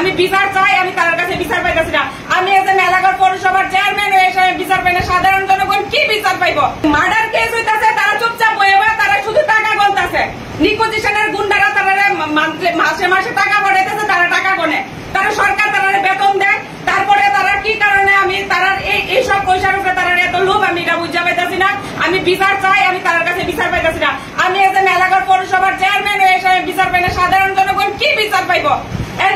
আমি বিচার চাই, আমি তার কাছে বিচার পাইতেছি না। আমি এসে মেলাঘর পৌরসভার চেয়ারম্যান হয়ে বিচার পাই না, সাধারণ জনগণ কি বিচার পাইব? মার্ডার কেস হইতেছে, তারা চুপচাপ বয়ে তারা শুধু টাকা গণতেছে। নিকোজিশনের গুন্ডারা তারা মাসে মাসে টাকা পাঠাইতেছে, তারা টাকা গনে, তারা সরকার তারা বেতন দেয়। তারপরে তারা কি কারণে আমি তারা এইসব পয়সার উপরে তারা এত লোভ, আমি এটা বুঝা পাইতেছি না। আমি বিচার চাই, আমি তার কাছে বিচার পাইতেছি না। আমি এসে মেলাঘর পৌরসভার চেয়ারম্যান হয়ে বিচার পাই না, সাধারণ জনগণ কি বিচার পাইব?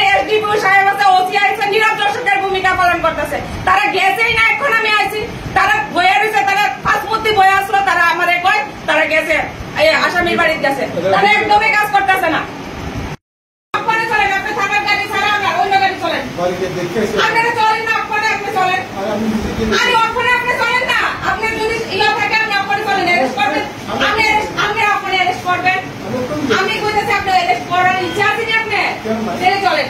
এসডিপিও সাহেব আছে, ওসি আছে, নীরব দর্শকের ভূমিকা পালন করতেছে। তারা গেছেই না, এখন আমি আইছি, তারা বয়ে রয়েছে, তারা পাঁচমূর্তি বয়ে আসলো, তারা আমাদের কয় তারা গেছে আসামির বাড়িতে গেছে, তারা একদমই কাজ করতেছে না। চলেন, আপনি থাকার গাড়ি ছাড়া আমরা অন্য গাড়ি চলেন, আপনারা চলেন না, আপনি চলেন, আরে ওখানে আপনি চলেন না, আপনি যদি ইয়া থাকে আপনি ওখানে চলেন, অ্যারেস্ট করবেন, আপনি অ্যারেস্ট করবেন। আমি কইতেছি আপনি অ্যারেস্ট করার ইচ্ছা আছে কি? আপনি চলে চলেন,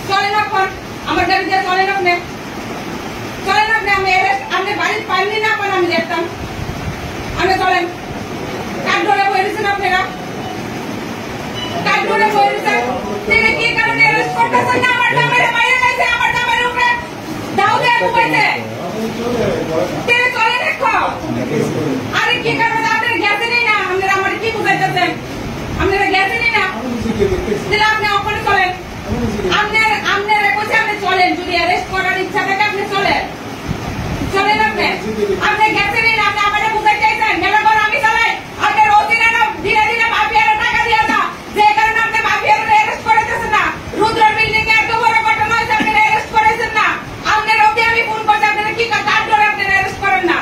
চলেন এখন আমার গাড়ি দিয়ে চলেন, আপনি চলেন, আমি অ্যারেস্ট আপনি বাড়ি পাইনি না, এখন আমি দেখতাম, আপনি চলেন। কাঠ ধরে বয়ে দিচ্ছেন আপনারা, কাঠ ধরে বয়ে দিচ্ছেন, তিনি কি কারণে অ্যারেস্ট করতেছেন না? আমার জামাইয়ের বাইরে গেছে, আমার জামাইয়ের উপরে দাও দিয়ে ঘুমাইছে, তিনি চলেন এখন। আরে কি কারণে আপনার গেছেনই না? আপনারা আমার কি বুঝাইতেছেন? আপনারা গেছেনই না, তাহলে আপনি ওখানে চলেন, আপনারা কোথায় আপনি চলেন, যদি অ্যারেস্ট করার ইচ্ছা থাকে আপনি চলেন, চলেন, আপনি গেছেনই না, আপনি আমাদের বুঝাই চাইছেন মেলাঘর আমি চালাই, আপনার অধীনে ধীরে ধীরে মাফিয়ারা টাকা দিয়ে যা, যে কারণে আপনি মাফিয়ারা অ্যারেস্ট করেছেন না। রুদ্র বিল্ডিং এ এত বড় ঘটনা হয়েছে, আপনারা অ্যারেস্ট করেছেন না। আপনার অধীনে আমি ফোন করছি, আপনারা কি কাঠ ধরে আপনারা অ্যারেস্ট করেন না?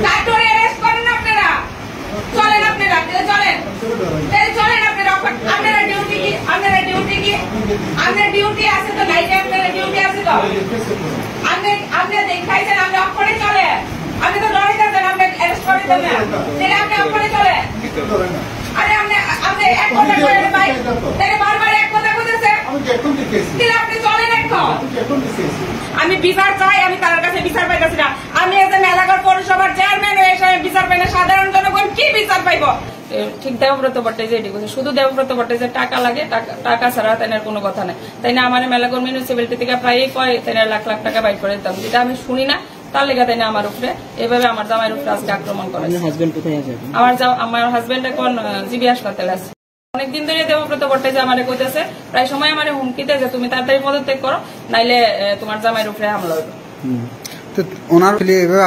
কাঠ ধরে অ্যারেস্ট করেন না আপনারা? চলেন, আপনারা চলেন, চলেন, আপনারা ডিউটি কি? আপনারা ডিউটি কি? আপনার ডিউটি আছে তো, নাইটে আপনারা ডিউটি আছে তো, আপনি দেখাইছেন, আপনি ওখানে চলে, আপনি তো ডরাইতেছেন, আপনি অ্যারেস্ট করে দেন না, তাহলে আপনি ওখানে চলে। আরে আপনি এক কথা বলেন ভাই, তাহলে বারবার এক কথা বলতেছে, তাহলে আপনি চলেন এখন। আমি বিচার চাই, আমি তার কাছে বিচার পাইতেছি না। আমি এসে মেলাঘর পৌরসভার চেয়ারম্যান হয়ে বিচার পাই না, সাধারণ জনগণ কি বিচার পাইব? ঠিক দেবব্রত ভট্টাচার্য এটি করছে, শুধু দেবব্রত ভট্টাচার্য টাকা লাগে, টাকা ছাড়া তাই কোনো কথা নেই। তাই না আমার মেলাঘর মিউনিসিপ্যালিটি থেকে প্রায় কয় তাই লাখ লাখ টাকা বাইর করে দিতাম, যেটা আমি শুনি না, তার লেগে তাই না আমার উপরে এভাবে আমার জামাইয়ের উপরে আজকে আক্রমণ করে। আমার হাজবেন্ড এখন জিবি হাসপাতালে আছে। অনেকদিন ধরে দেবব্রত ভট্টাচার্য আমার কইতেছে, প্রায় সময় আমার হুমকিতে যে তুমি তাড়াতাড়ি পদত্যাগ করো, নাইলে তোমার জামাইয়ের উপরে হামলা হইব। ওনার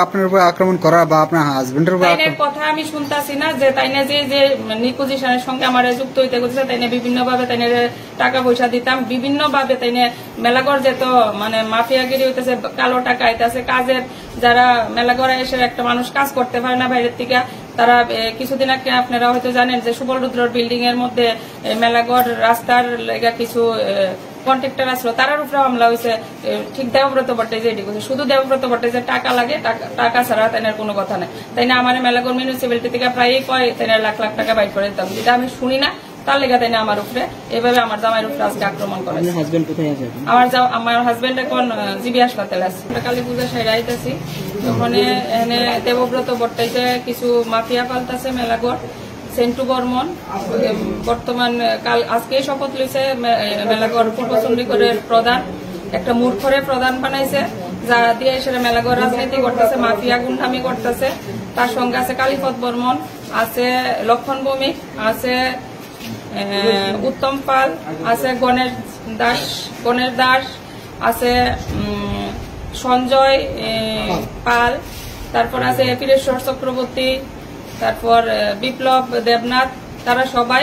আপনার উপর আক্রমণ করা বা আপনার হাজবেন্ডের উপর কথা আমি শুনতাছি না, যে তাই না যে নিকোজিশনের সঙ্গে আমার যুক্ত হইতে করছে, তাই না বিভিন্ন ভাবে তাই টাকা পয়সা দিতাম, বিভিন্ন ভাবে তাই না মেলাঘর যেত মানে মাফিয়াগিরি হইতেছে, কালো টাকা আইতেছে, কাজের যারা মেলাঘরে এসে একটা মানুষ কাজ করতে পারে না বাইরের থেকে, তারা কিছুদিন আগে আপনারা হয়তো জানেন যে সুবল রুদ্রর বিল্ডিং এর মধ্যে মেলাঘর রাস্তার লেগা কিছু কন্ট্রাক্টর আসলো, তার উপরে হামলা হয়েছে। ঠিক দেবব্রত ভট্টাচার্য এটি করছে, শুধু দেবব্রত ভট্টাচার্য টাকা লাগে, টাকা ছাড়া তাই কোনো কথা নেই। তাই না আমার মেলাঘর মিউনিসিপ্যালিটি থেকে প্রায় কয় তাই লাখ লাখ টাকা বাইর করে দিতাম, যেটা আমি শুনি না, তার লেগে তাই না আমার উপরে এভাবে আমার জামাইয়ের উপরে আজকে আক্রমণ করে। আমার হাজবেন্ড এখন জিবি হাসপাতালে আছে। কালী পূজা সেরে আইতেছি, ওখানে এনে দেবব্রত ভট্টাচার্য কিছু মাফিয়া পাল্টাছে মেলাঘর, সেন্টু বর্মন বর্তমান কাল আজকে শপথ লইছে মেলাঘর পূর্ব চণ্ডীগড়ের প্রধান, একটা মূর্খরে প্রধান বানাইছে, যারা দিয়ে সেটা মেলাঘর রাজনীতি করতেছে, মাফিয়া গুন্ডামি করতেছে। তার সঙ্গে আছে কালীপদ বর্মন, আছে লক্ষণ ভৌমিক, আছে উত্তম পাল, আছে গণেশ দাস, আছে সঞ্জয় পাল, তারপর আছে বীরেশ্বর চক্রবর্তী, তারপর বিপ্লব দেবনাথ, তারা সবাই